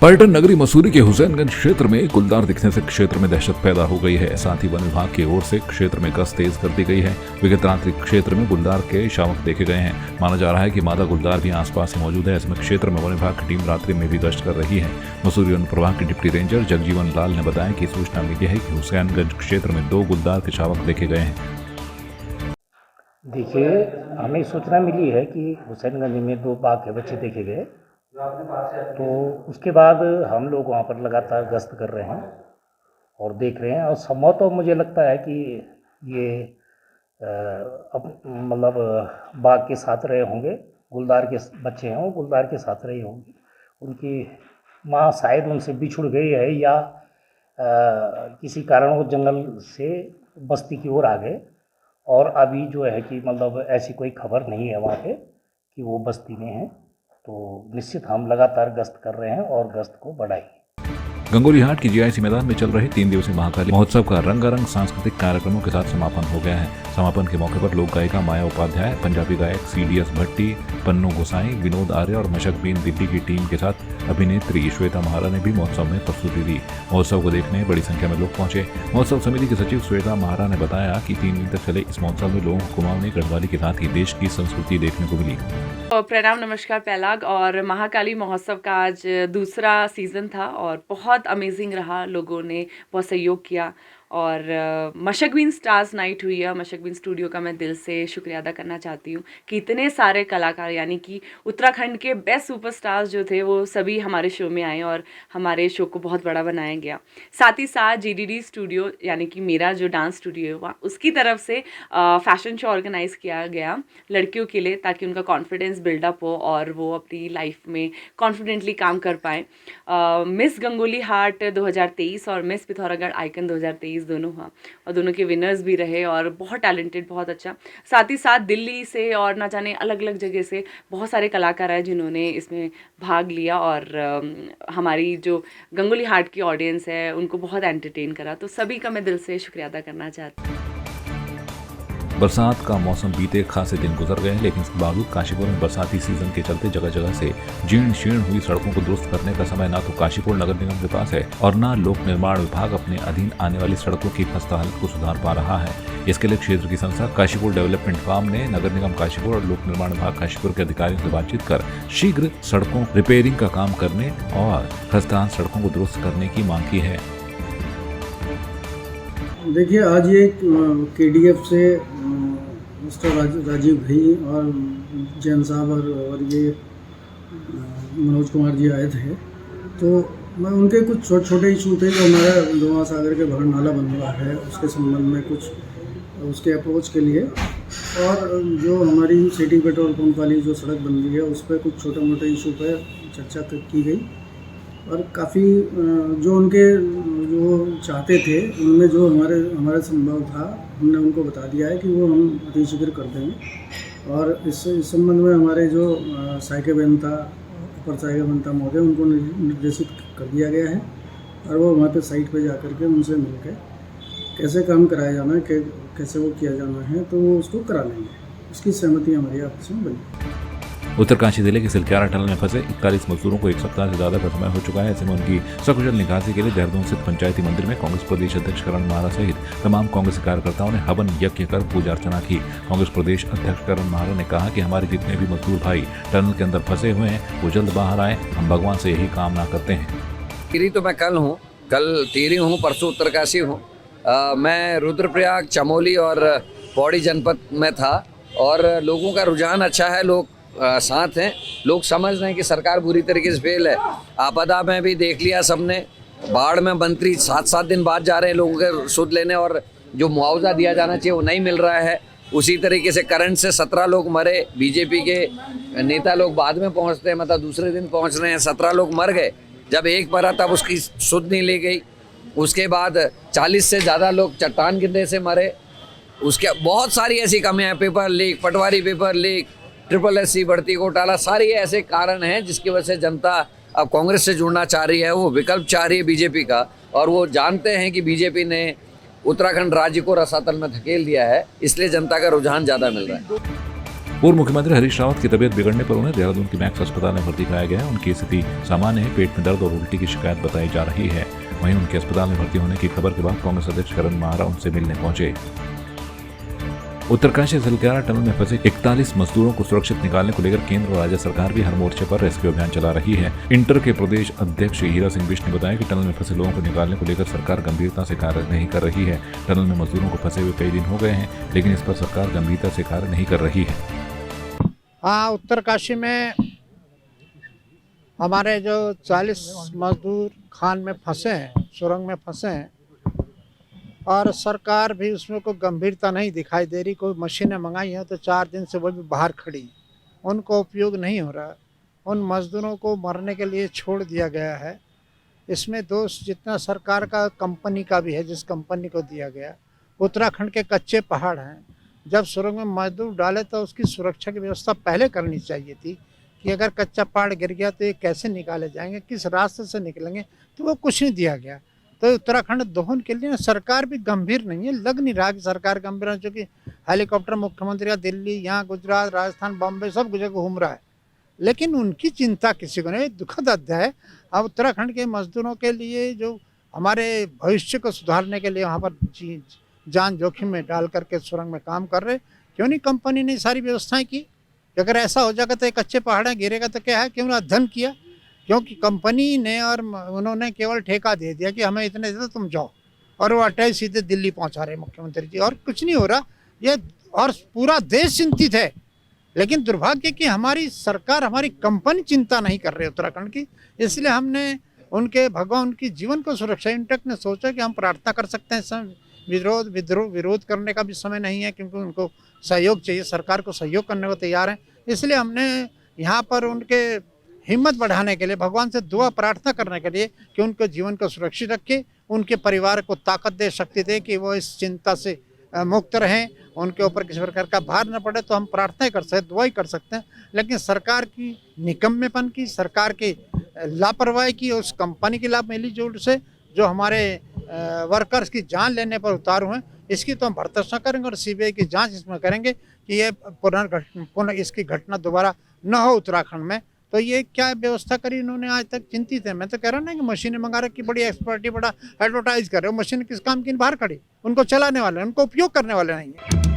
पर्यटन नगरी मसूरी के हुसैनगंज क्षेत्र में गुलदार दिखने से क्षेत्र में दहशत पैदा हो गई है। साथ ही वन विभाग की ओर से क्षेत्र में गश्त तेज कर दी गई है। विगतरात्रि क्षेत्र में गुलदार के शावक देखे गए हैं। माना जा रहा है कि मादा गुलदार भी आसपास ही मौजूद है। ऐसे में क्षेत्र में वन विभाग की टीम रात्रि में भी गश्त कर रही है। मसूरी वन प्रभाग के डिप्टी रेंजर जगजीवन लाल ने बताया कि सूचना मिली है कि हुसैनगंज क्षेत्र में 2 गुलदार के शावक देखे गए हैं। देखिए, हमें सूचना मिली है कि हुसैनगंज में 2 बाघ के बच्चे देखे गए। तो उसके बाद हम लोग वहाँ पर लगातार गश्त कर रहे हैं और देख रहे हैं। और संभवतः मुझे लगता है कि ये मतलब बाघ के साथ रहे होंगे। गुलदार के बच्चे हैं, वो गुलदार के साथ रहे होंगे। उनकी माँ शायद उनसे बिछुड़ गई है या किसी कारण वो जंगल से बस्ती की ओर आ गए। और अभी जो है कि मतलब ऐसी कोई खबर नहीं है वहाँ पे कि वो बस्ती में हैं। तो निश्चित हम लगातार गश्त कर रहे हैं और गश्त को बढ़ाएंगे। गंगोली हाट की जीआईसी मैदान में चल रहे 3 दिवसीय महाकाली महोत्सव का रंगारंग सांस्कृतिक कार्यक्रमों के साथ समापन हो गया है। समापन के मौके पर लोक गायिका माया उपाध्याय, पंजाबी गायक सीडीएस भट्टी, पन्नू गोसाई, विनोद आर्य और मशकबीन दिल्ली की टीम के साथ अभिनेत्री श्वेता महारा ने भी महोत्सव में प्रस्तुति दी। महोत्सव को देखने बड़ी संख्या में लोग पहुंचे। महोत्सव समिति की सचिव श्वेता महारा ने बताया कि 3 दिन तक चले इस महोत्सव में लोगों को कुमाऊनी गढ़वाली के साथ ही देश की संस्कृति देखने को मिली। प्रणाम, नमस्कार पैलाग। और महाकाली महोत्सव का आज दूसरा सीज़न था और बहुत अमेजिंग रहा। लोगों ने बहुत सहयोग किया और मशकबीन स्टार्स नाइट हुई है। मशकबीन स्टूडियो का मैं दिल से शुक्रिया अदा करना चाहती हूँ कि इतने सारे कलाकार यानी कि उत्तराखंड के बेस्ट सुपरस्टार्स जो थे वो सभी हमारे शो में आए और हमारे शो को बहुत बड़ा बनाया गया। साथ ही साथ जीडीडी स्टूडियो यानी कि मेरा जो डांस स्टूडियो हुआ उसकी तरफ से फैशन शो ऑर्गेनाइज़ किया गया लड़कियों के लिए, ताकि उनका कॉन्फिडेंस बिल्डअप हो और वो अपनी लाइफ में कॉन्फिडेंटली काम कर पाएँ। मिस गंगोली हाट 2023 और मिस पिथौरागढ़ आइकन 2023 दोनों हुआ और दोनों के विनर्स भी रहे और बहुत टैलेंटेड, बहुत अच्छा। साथ ही साथ दिल्ली से और ना जाने अलग अलग जगह से बहुत सारे कलाकार आए जिन्होंने इसमें भाग लिया और हमारी जो गंगोली हाट की ऑडियंस है उनको बहुत एंटरटेन करा। तो सभी का मैं दिल से शुक्रिया अदा करना चाहती हूँ। बरसात का मौसम बीते खासे दिन गुजर गए, लेकिन इसके बावजूद काशीपुर में बरसाती सीजन के चलते जगह जगह से जीर्ण शीर्ण हुई सड़कों को दुरुस्त करने का समय ना तो काशीपुर नगर निगम के पास है और न लोक निर्माण विभाग अपने अधीन आने वाली सड़कों की खस्ता हालत को सुधार पा रहा है। इसके लिए क्षेत्र की संस्था काशीपुर डेवलपमेंट फार्म ने नगर निगम काशीपुर और लोक निर्माण विभाग काशीपुर के अधिकारियों से बातचीत कर शीघ्र सड़कों रिपेयरिंग का काम करने और खस्ताहाल सड़कों को दुरुस्त करने की मांग की है। देखिए, आज ये केडीएफ से मिस्टर राजीव भाई और जैन साहब और ये मनोज कुमार जी आए थे। तो मैं उनके कुछ छोटे छोटे इशू थे जो हमारा दोहा सागर के भर नाला बन रहा है उसके संबंध में, कुछ उसके अप्रोच के लिए, और जो हमारी सिटी पेट्रोल पंप वाली जो सड़क बन रही है उस पर कुछ छोटे मोटे इशू पर चर्चा की गई और काफ़ी जो उनके जो चाहते थे उनमें जो हमारे संभव था हमने उनको बता दिया है कि वो हम अतिशीघ्र कर देंगे। और इस संबंध में हमारे जो सहायक अभियंता, अपर सहायक अभियंता महोदय, उनको निर्देशित कर दिया गया है और वो वहाँ पे साइट पे जा कर के उनसे मिलकर कैसे काम कराया जाना है, कैसे वो किया जाना है, तो वो उसको करा लेंगे। इसकी सहमति हमारी आपस में बनी। उत्तरकाशी जिले के सिलक्यारा टनल में फंसे 41 मजदूरों को 1 सप्ताह से ज्यादा का समय हो चुका है। ऐसे में उनकी सकुशल निकासी के लिए देहरादून स्थित पंचायती मंदिर में कांग्रेस प्रदेश अध्यक्ष करण महारा सहित तमाम कांग्रेस कार्यकर्ताओं ने हवन यज्ञ कर पूजा अर्चना की। कांग्रेस प्रदेश अध्यक्ष करण महारा ने कहा कि हमारे जितने भी मजदूर भाई टनल के अंदर फंसे हुए हैं वो जल्द बाहर आए। हम भगवान से यही कामना करते हैं। टिहरी तो मैं कल टिहरी हूँ, परसों उत्तरकाशी हूँ। मैं रुद्रप्रयाग, चमोली और पौड़ी जनपद में था और लोगों का रुझान अच्छा है। लोग साथ हैं, लोग समझ रहे हैं कि सरकार बुरी तरीके से फेल है। आपदा में भी देख लिया सबने, बाढ़ में मंत्री 7-7 दिन बाद जा रहे हैं लोगों के सुध लेने और जो मुआवजा दिया जाना चाहिए वो नहीं मिल रहा है। उसी तरीके से करंट से 17 लोग मरे। बीजेपी के नेता लोग बाद में पहुंचते हैं, मतलब दूसरे दिन पहुंच रहे हैं। 17 लोग मर गए। जब एक मरा तब उसकी सुध नहीं ली गई। उसके बाद 40 से ज़्यादा लोग चट्टान गिरने से मरे। उसके बहुत सारी ऐसी कमियाँ हैं, पेपर लीक, पटवारी पेपर लीक, SSC भर्ती घोटाला, सारी ऐसे कारण हैं जिसकी वजह से जनता अब कांग्रेस से जुड़ना चाह रही है। वो विकल्प चाह रही है बीजेपी का और वो जानते हैं कि बीजेपी ने उत्तराखंड राज्य को रसातल में धकेल दिया है, इसलिए जनता का रुझान ज़्यादा मिल रहा है। पूर्व मुख्यमंत्री हरीश रावत की तबीयत बिगड़ने पर उन्हें देहरादून के मैक्स अस्पताल में भर्ती कराया गया है। उनकी स्थिति सामान्य है, पेट में दर्द और उल्टी की शिकायत बताई जा रही है। वहीं उनके अस्पताल में भर्ती होने की खबर के बाद कांग्रेस अध्यक्ष करण माहरा उनसे मिलने पहुंचे। उत्तरकाशी सलक्यारा टनल में फंसे 41 मजदूरों को सुरक्षित निकालने को लेकर केंद्र और राज्य सरकार भी हर मोर्चे पर रेस्क्यू अभियान चला रही है। इंटर के प्रदेश अध्यक्ष हीरा सिंह बिष्ट ने बताया कि टनल में फंसे लोगों को निकालने को लेकर सरकार गंभीरता से कार्य नहीं कर रही है। टनल में मजदूरों को फंसे हुए कई दिन हो गए हैं, लेकिन इस पर सरकार गंभीरता से कार्य नहीं कर रही है। हाँ, उत्तरकाशी में हमारे जो 40 मजदूर खान में फंसे हैं, सुरंग में फंसे हैं, और सरकार भी उसमें कोई गंभीरता नहीं दिखाई दे रही। कोई मशीनें मंगाई हैं तो 4 दिन से वो भी बाहर खड़ी, उनको उपयोग नहीं हो रहा। उन मजदूरों को मरने के लिए छोड़ दिया गया है। इसमें दोष जितना सरकार का, कंपनी का भी है, जिस कंपनी को दिया गया। उत्तराखंड के कच्चे पहाड़ हैं, जब सुरंग में मजदूर डाले तो उसकी सुरक्षा की व्यवस्था पहले करनी चाहिए थी कि अगर कच्चा पहाड़ गिर गया तो ये कैसे निकाले जाएंगे, किस रास्ते से निकलेंगे, तो वो कुछ नहीं दिया गया। तो उत्तराखंड दोहन के लिए सरकार भी गंभीर नहीं है, लग नहीं रहा कि सरकार गंभीर है, क्योंकि हेलीकॉप्टर मुख्यमंत्री का दिल्ली, यहाँ गुजरात, राजस्थान, बॉम्बे सब जगह घूम रहा है, लेकिन उनकी चिंता किसी को नहीं। दुखद अध्याय है। अब उत्तराखंड के मजदूरों के लिए, जो हमारे भविष्य को सुधारने के लिए वहाँ पर जान जोखिम में डाल करके सुरंग में काम कर रहे, क्यों नहीं कंपनी ने सारी व्यवस्थाएं की? अगर ऐसा हो जाएगा तो कच्चे पहाड़ गिरेगा तो क्या है, क्यों ना अध्ययन किया? क्योंकि कंपनी ने और उन्होंने केवल ठेका दे दिया कि हमें इतने दे दो, तुम जाओ, और वो अटैच सीधे दिल्ली पहुंचा रहे मुख्यमंत्री जी, और कुछ नहीं हो रहा। ये और पूरा देश चिंतित है, लेकिन दुर्भाग्य कि हमारी सरकार, हमारी कंपनी चिंता नहीं कर रही उत्तराखंड की। इसलिए हमने उनके भगवान, उनकी जीवन को सुरक्षा, इंटक ने सोचा कि हम प्रार्थना कर सकते हैं। विरोध करने का भी समय नहीं है, क्योंकि उनको सहयोग चाहिए, सरकार को सहयोग करने को तैयार है। इसलिए हमने यहाँ पर उनके हिम्मत बढ़ाने के लिए, भगवान से दुआ प्रार्थना करने के लिए कि उनके जीवन को सुरक्षित रखे, उनके परिवार को ताकत दे, शक्ति दे कि वो इस चिंता से मुक्त रहें, उनके ऊपर किसी प्रकार का भार न पड़े। तो हम प्रार्थना कर सकते हैं, दुआ ही कर सकते हैं, लेकिन सरकार की निकम्मेपन की, सरकार की लापरवाही की, उस कंपनी की मिलीजुल से जो हमारे वर्कर्स की जान लेने पर उतारू हैं, इसकी तो हम भर्त्सना करेंगे और सीबीआई की जांच इसमें करेंगे कि ये पुनः इसकी घटना दोबारा न हो उत्तराखंड में। तो ये क्या व्यवस्था करी इन्होंने आज तक? चिंतित है। मैं तो कह रहा ना कि मशीनें मंगा रखी, बड़ी एक्सपर्टी, बड़ा एडवर्टाइज कर रहे हो। मशीन किस काम की? बाहर खड़ी, उनको चलाने वाले, उनको उपयोग करने वाले नहीं है।